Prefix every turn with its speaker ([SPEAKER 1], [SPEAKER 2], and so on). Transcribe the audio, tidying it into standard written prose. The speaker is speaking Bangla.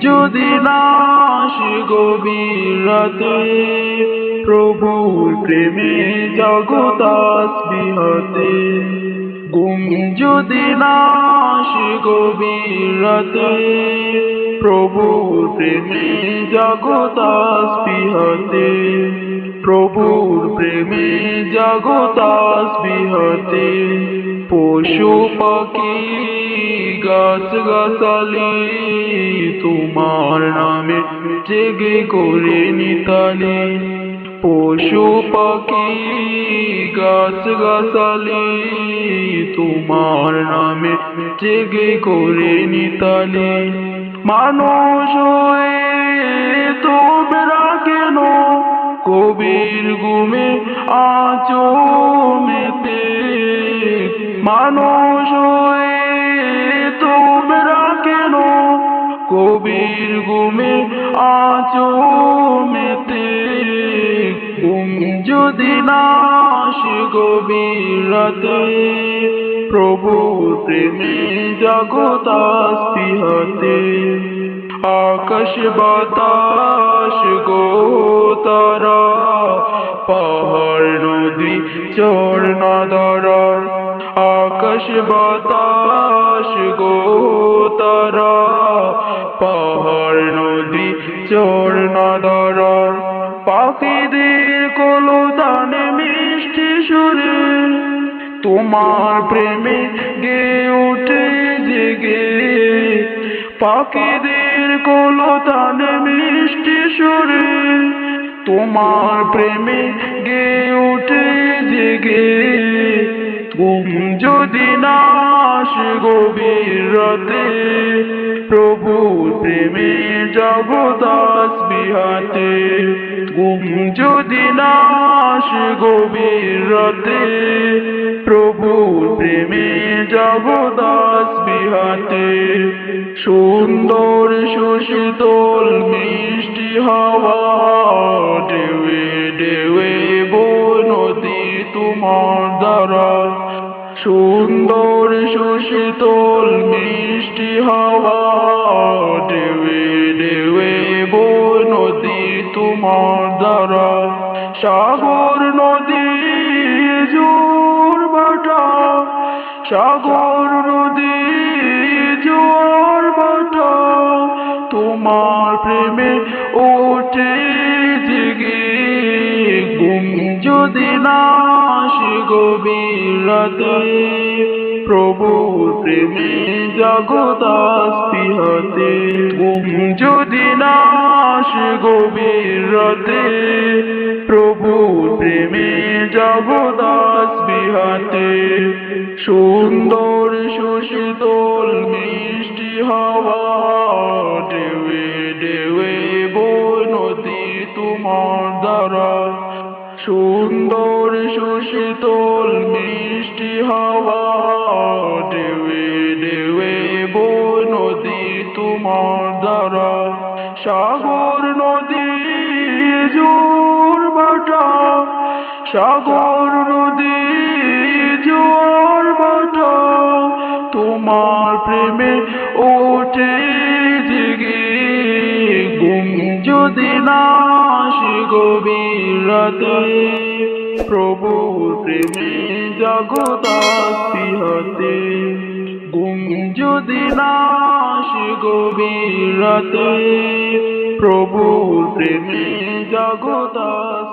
[SPEAKER 1] যদি না আসে গভীর রাতে, প্রভুর প্রেমে জাগো তাসবিহ হাতে। ঘুম যদি না আসে গভীর রাতে, প্রভুর প্রেমে জাগো তাসবিহ হাতে। প্রভুর প্রেমে জাগো তাসবিহ হাতে। পশু পাখি গাছ গাছালি তোমার নামে জেগে করে নিতালি। পশু পাখি গাছ গাছালি তোমার নামে জেগে করে নিতালি। মানুষ হয়ে তোমরা কেন কবির ঘুমে আছো মেতে? মানুষ হয়ে তোমরা কেন কবির ঘুমে আছো মেতে? ঘুম যদি না আসে গভীর রাতে, প্রভুর প্রেমে জাগো তাসবিহ হাতে। আকাশ বাতাস গো তারা, পাহাড় নদী ঝর্ণা ধারা। আকাশ বাতাস গো তারা, পাহাড় নদী ঝর্ণা ধারা। পাখিদের কলতানে মিষ্টি সুরে তোমার প্রেমে গেয়ে ওঠে জেগে। পাখিদের কলতানে মিষ্টি সুরে তোমার প্রেমে গেয়ে ওঠে জেগে। ঘুম যদি না আসে গভীর রাতে, প্রভুর প্রেমে জাগো তাসবিহ হাতে। ঘুম যদি না আসে গভীর রাতে, প্রভুর প্রেমে জাগো তাসবিহ হাতে। সুন্দর সুশীতল মিষ্টি হাওয়া ঢেউয়ে ঢেউয়ে বয় নদী তোমার দ্বারা। সুন্দর সুশীতল মিষ্টি হাওয়া ঢেউয়ে ঢেউয়ে বয় নদী তোমার দ্বারা। সাগর নদী জোর ভাটা, সাগর নদী জোয়ার ভাটা তোমার প্রেমে ওঠে জেগে। ঘুম যদি না আসে গভীর রাতে, প্রভুর প্রেমে জাগো তাসবিহ হাতে। ঘুম যদি না আসে গভীর রাতে, প্রভুর প্রেমে জাগো তাসবিহ হাতে। সুন্দর সুশীতল মিষ্টি হাওয়া ঢেউয়ে ঢেউয়ে বয় নদী তোমার দ্বারা। সুন্দর সুশীতল মিষ্টি হাওয়া ঢেউয়ে ঢেউয়ে বয় নদী তোমার দ্বারা। সাগর নদী জোর ভাটা, সাগর নদী জোয়ার ভাটা তোমার প্রেমে ওঠে জেগে। ঘুম যদি না আসে গভীর রাতে, প্রভুর প্রেমে জাগো তাসবিহ হাতে। ঘুম যদি না আসে গভীর রাতে, প্রভুর প্রেমে জাগো তাসবিহ